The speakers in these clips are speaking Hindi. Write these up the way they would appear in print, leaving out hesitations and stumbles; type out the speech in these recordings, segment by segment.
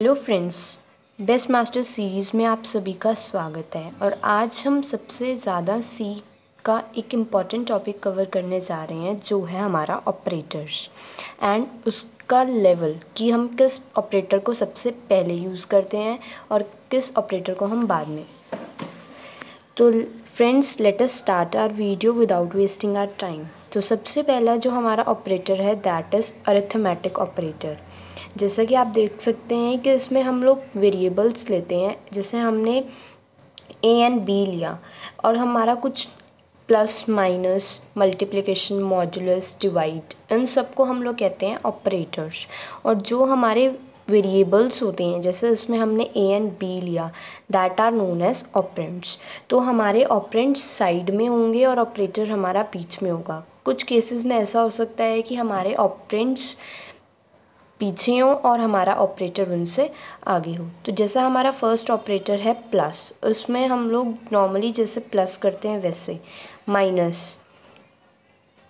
Hello friends, best master series में आप सभी का स्वागत है। और आज हम सबसे ज़्यादा सी का एक इम्पॉर्टेंट टॉपिक कवर करने जा रहे हैं, जो है हमारा ऑपरेटर्स एंड उसका लेवल, कि हम किस ऑपरेटर को सबसे पहले यूज़ करते हैं और किस ऑपरेटर को हम बाद में। तो friends, let us start our video without wasting our time. तो सबसे पहला जो हमारा ऑपरेटर है दैट इज़ अरिथमेटिक ऑपरेटर। जैसा कि आप देख सकते हैं कि इसमें हम लोग वेरिएबल्स लेते हैं। जैसे हमने ए एंड बी लिया और हमारा कुछ plus minus multiplication modulus divide, इन सबको हम लोग कहते हैं ऑपरेटर्स। और जो हमारे वेरिएबल्स होते हैं, जैसे इसमें हमने ए एंड बी लिया, that are known as operands. तो हमारे ऑपरेंड्स साइड में होंगे और ऑपरेटर हमारा बीच में होगा। कुछ केसेस में ऐसा हो सकता है कि हमारे ऑपरेंड्स पीछे हो और हमारा ऑपरेटर उनसे आगे हो। तो जैसा हमारा फर्स्ट ऑपरेटर है प्लस, उसमें हम लोग नॉर्मली जैसे प्लस करते हैं वैसे minus,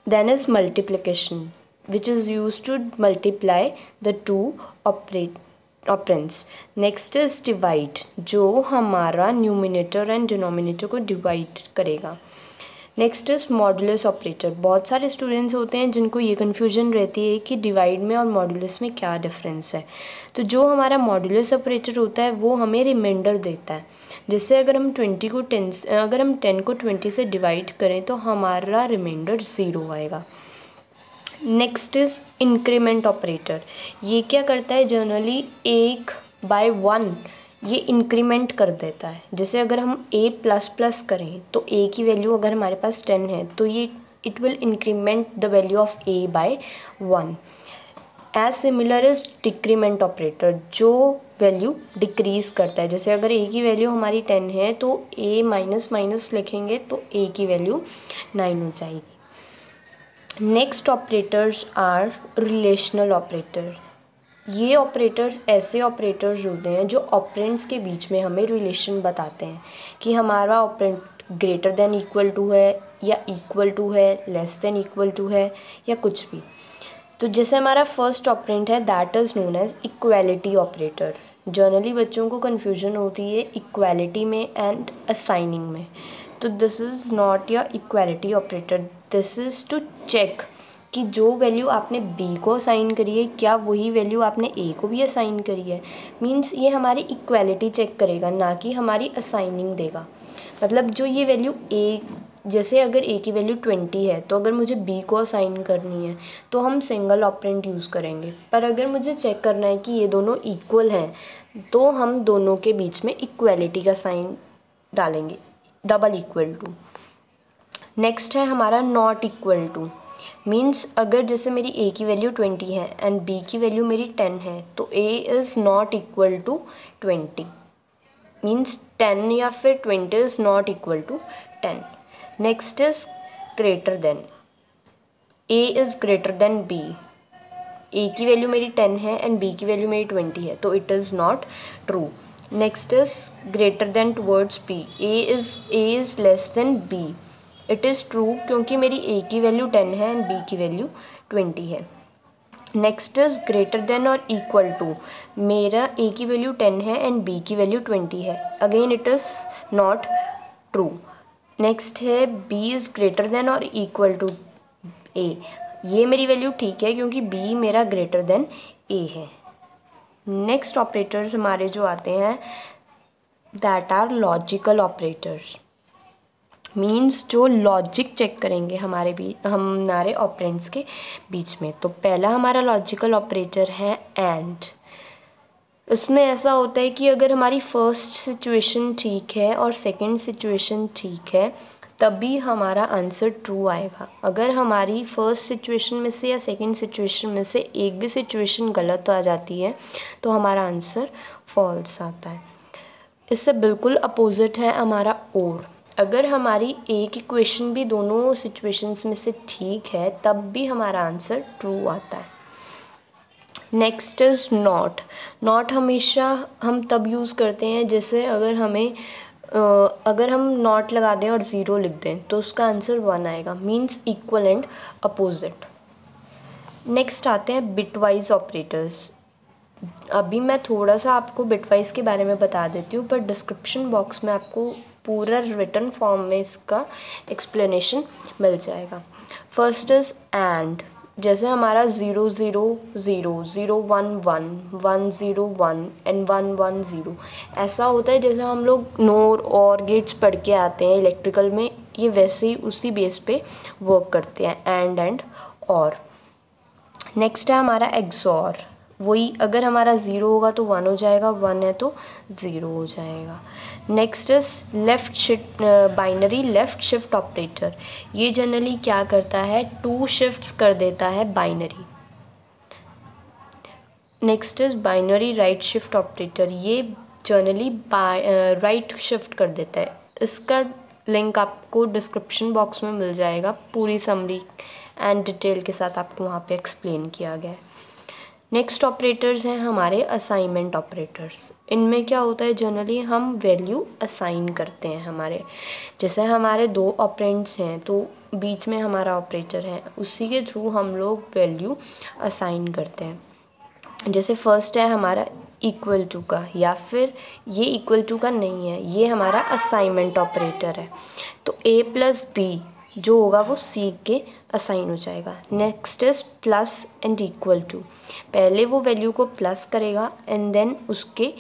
then is multiplication which is use to multiply the two operands. Next is divide, जो हमारा न्यूमिनेटर एंड डिनोमिनेटर को डिवाइड करेगा। Next is modulus operator. बहुत सारे स्टूडेंट्स होते हैं जिनको ये कन्फ्यूजन रहती है कि डिवाइड में और मॉडुलस में क्या डिफरेंस है। तो जो हमारा मॉडुलस ऑपरेटर होता है वो हमें रिमाइंडर देता है। जैसे अगर हम 10 को 20 से डिवाइड करें तो हमारा रिमाइंडर 0 आएगा। Next is increment operator. ये क्या करता है, जनरली 1/1 ये इंक्रीमेंट कर देता है। जैसे अगर हम a प्लस प्लस करें तो a की वैल्यू अगर हमारे पास 10 है तो ये it will increment the value of a by 1। As similar is decrement operator, जो वैल्यू डिक्रीज करता है। जैसे अगर a की वैल्यू हमारी 10 है तो a माइनस माइनस लिखेंगे तो a की वैल्यू 9 हो जाएगी। Next operators are relational operator. ये ऑपरेटर्स ऐसे ऑपरेटर्स होते हैं जो ऑपरेंड्स के बीच में हमें रिलेशन बताते हैं कि हमारा operand greater than equal to है या इक्वल टू है, लेस देन इक्वल टू है या कुछ भी। तो जैसे हमारा फर्स्ट ऑपरेंड है that is known as equality operator. Generally बच्चों को कन्फ्यूजन होती है इक्वालिटी में एंड असाइनिंग में। तो this is not your equality operator, this is to check कि जो वैल्यू आपने b को असाइन करी है क्या वही वैल्यू आपने a को भी असाइन करी है। मींस ये हमारी इक्वालिटी चेक करेगा, ना कि हमारी असाइनिंग देगा। मतलब जो ये वैल्यू a, जैसे अगर a की वैल्यू 20 है तो अगर मुझे b को असाइन करनी है तो हम सिंगल ऑपरेंड यूज़ करेंगे। पर अगर मुझे चेक करना है कि ये दोनों इक्वल हैं तो हम दोनों के बीच में इक्वालिटी का साइन डालेंगे, डबल इक्वल टू। नेक्स्ट है हमारा नॉट इक्वल टू। मीन्स अगर जैसे मेरी a की वैल्यू 20 है एंड b की वैल्यू मेरी 10 है तो a is not equal to 20। Means 10 या फिर 20 is not equal to 10। Next is greater than, a is greater than b। a की वैल्यू मेरी 10 है एंड b की वैल्यू मेरी 20 है तो it is not true. Next is greater then towards b, a is less than b। It is true क्योंकि मेरी a की वैल्यू 10 है एंड b की वैल्यू 20 है। नेक्स्ट इज़ ग्रेटर देन और इक्वल टू, मेरा a की वैल्यू 10 है एंड b की वैल्यू 20 है, again it is not true. Next है b इज़ ग्रेटर देन और इक्वल टू a। ये मेरी वैल्यू ठीक है क्योंकि b मेरा ग्रेटर देन a है। नेक्स्ट ऑपरेटर्स हमारे जो आते हैं that are logical operators. Means जो लॉजिक चेक करेंगे हमारे ऑपरेंड्स के बीच में। तो पहला हमारा लॉजिकल ऑपरेटर है एंड। इसमें ऐसा होता है कि अगर हमारी फर्स्ट सिचुएशन ठीक है और सेकंड सिचुएशन ठीक है तभी हमारा आंसर ट्रू आएगा। अगर हमारी फर्स्ट सिचुएशन में से या सेकंड सिचुएशन में से एक भी सिचुएशन गलत आ जाती है तो हमारा आंसर फॉल्स आता है। इससे बिल्कुल अपोजिट है हमारा और। अगर हमारी एक इक्वेशन भी दोनों सिचुएशंस में से ठीक है तब भी हमारा आंसर ट्रू आता है। Next is not. नॉट हमेशा हम तब यूज़ करते हैं जैसे अगर हम नॉट लगा दें और 0 लिख दें तो उसका आंसर 1 आएगा। Means equal and opposite. Next आते हैं बिटवाइज ऑपरेटर्स। अभी मैं थोड़ा सा आपको बिटवाइज के बारे में बता देती हूँ, पर डिस्क्रिप्शन बॉक्स में आपको पूरा रिटन फॉर्म में इसका एक्सप्लेनेशन मिल जाएगा। फर्स्ट इज़ एंड, जैसे हमारा 0 0 0 0 1 1 1 0 1 एंड 1 1 0 ऐसा होता है। जैसे हम लोग नोर और गेट्स पढ़ के आते हैं इलेक्ट्रिकल में, ये वैसे ही उसी बेस पे वर्क करते हैं, एंड और। नेक्स्ट है हमारा एक्सॉर, वही अगर हमारा 0 होगा तो 1 हो जाएगा, 1 है तो 0 हो जाएगा। Next is left shift, binary left shift operator, ये जनरली क्या करता है, 2 शिफ्ट्स कर देता है binary. Next is binary right shift operator, ये जनरली राइट शिफ्ट कर देता है। इसका लिंक आपको डिस्क्रिप्शन बॉक्स में मिल जाएगा, पूरी समरी एंड डिटेल के साथ आपको वहाँ पे एक्सप्लेन किया गया है। नेक्स्ट ऑपरेटर्स हैं हमारे असाइनमेंट ऑपरेटर्स। इनमें क्या होता है, जनरली हम वैल्यू असाइन करते हैं हमारे, जैसे हमारे 2 ऑपरेंड्स हैं तो बीच में हमारा ऑपरेटर है, उसी के थ्रू हम लोग वैल्यू असाइन करते हैं। जैसे फर्स्ट है हमारा इक्वल टू का, या फिर ये इक्वल टू का नहीं है, ये हमारा असाइनमेंट ऑपरेटर है, तो a प्लस बी जो होगा वो c के असाइन हो जाएगा। Next is plus and equal to, पहले वो वैल्यू को प्लस करेगा एंड देन उसके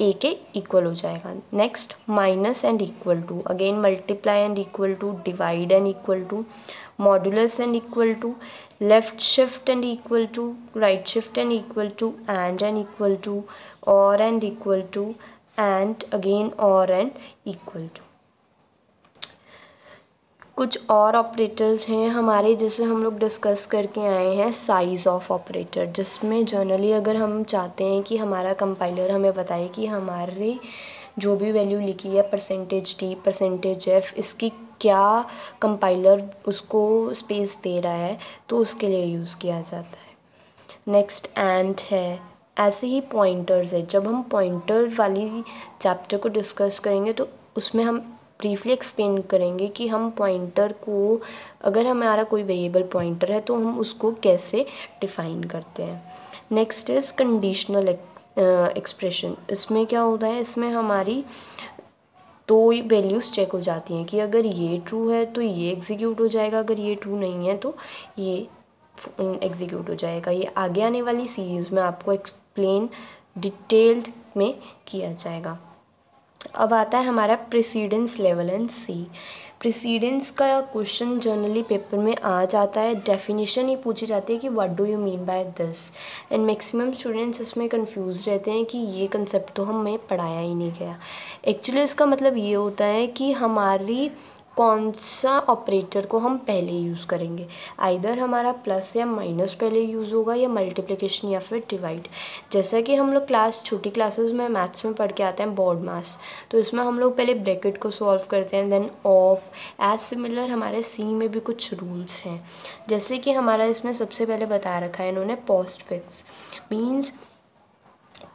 a के इक्वल हो जाएगा। Next minus and equal to, again multiply and equal to, divide and equal to, modulus and equal to, left shift and equal to, right shift and equal to, and equal to, और and equal to, and again और एंड इक्वल टू। कुछ और ऑपरेटर्स हैं हमारे, जैसे हम लोग डिस्कस करके आए हैं साइज़ ऑफ ऑपरेटर, जिसमें जनरली अगर हम चाहते हैं कि हमारा कंपाइलर हमें बताए कि हमारे जो भी वैल्यू लिखी है %d %f, इसकी क्या कंपाइलर उसको स्पेस दे रहा है, तो उसके लिए यूज़ किया जाता है। नेक्स्ट एंड है, ऐसे ही पॉइंटर्स है। जब हम पॉइंटर वाली चैप्टर को डिस्कस करेंगे तो उसमें हम ब्रीफली एक्सप्लेन करेंगे कि हम पॉइंटर को, अगर हमारा कोई वेरिएबल पॉइंटर है तो हम उसको कैसे डिफ़ाइन करते हैं। नेक्स्ट इज़ कंडीशनल एक्सप्रेशन, इसमें क्या होता है, इसमें हमारी 2 वैल्यूज़ चेक हो जाती हैं कि अगर ये ट्रू है तो ये एग्जीक्यूट हो जाएगा, अगर ये ट्रू नहीं है तो ये एग्जीक्यूट हो जाएगा। ये आगे आने वाली सीरीज़ में आपको एक्सप्लेन डिटेल्ड में किया जाएगा। अब आता है हमारा precedence level and C. Precedence का क्वेश्चन जनरली पेपर में आ जाता है, डेफिनेशन ही पूछी जाती है कि what do you mean by this, and maximum students इसमें कंफ्यूज रहते हैं कि ये कंसेप्ट तो हमें पढ़ाया ही नहीं गया। एक्चुअली इसका मतलब ये होता है कि हमारी कौन सा ऑपरेटर को हम पहले यूज़ करेंगे, आइदर हमारा प्लस या माइनस पहले यूज़ होगा या मल्टीप्लिकेशन या फिर डिवाइड। जैसा कि हम लोग छोटी क्लासेस में मैथ्स में पढ़ के आते हैं बोर्ड मास, तो इसमें हम लोग पहले ब्रैकेट को सॉल्व करते हैं, देन ऑफ। एज सिमिलर हमारे सी में भी कुछ रूल्स हैं, जैसे कि हमारा इसमें सबसे पहले बता रखा है इन्होंने पोस्ट फिक्स, मीन्स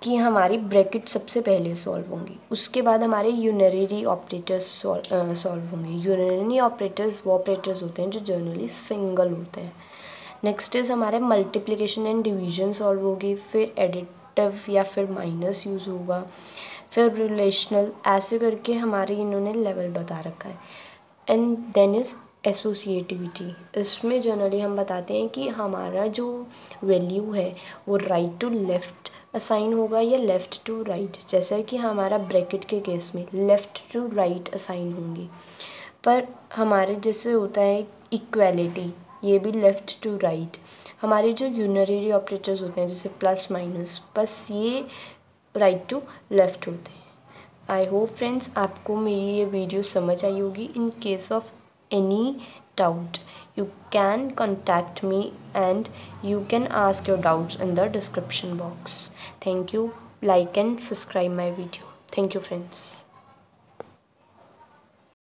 कि हमारी ब्रैकेट सबसे पहले सॉल्व होंगी, उसके बाद हमारे यूनरी ऑपरेटर्स सॉल्व होंगे। यूनरी ऑपरेटर्स वो ऑपरेटर्स होते हैं जो जनरली सिंगल होते हैं। नेक्स्ट इज़ हमारे मल्टीप्लिकेशन एंड डिवीजन सॉल्व होगी, फिर एडिटिव या फिर माइनस यूज़ होगा, फिर रिलेशनल, ऐसे करके हमारे इन्होंने लेवल बता रखा है। एंड देन इज़ एसोसिएटिविटी, इसमें जनरली हम बताते हैं कि हमारा जो वैल्यू है वो राइट टू लेफ़्ट असाइन होगा या लेफ़्ट टू राइट, जैसा कि हमारा ब्रैकेट के केस में लेफ़्ट टू राइट असाइन होंगी। पर हमारे जैसे होता है इक्वालिटी, ये भी लेफ़्ट टू राइट। हमारे जो यूनरी ऑपरेटर्स होते हैं जैसे प्लस माइनस, बस ये राइट टू लेफ़्ट होते हैं। आई होप फ्रेंड्स आपको मेरी ये वीडियो समझ आई होगी। In case of any doubt you can contact me and you can ask your doubts in the description box. Thank you. Like and subscribe my video. Thank you friends.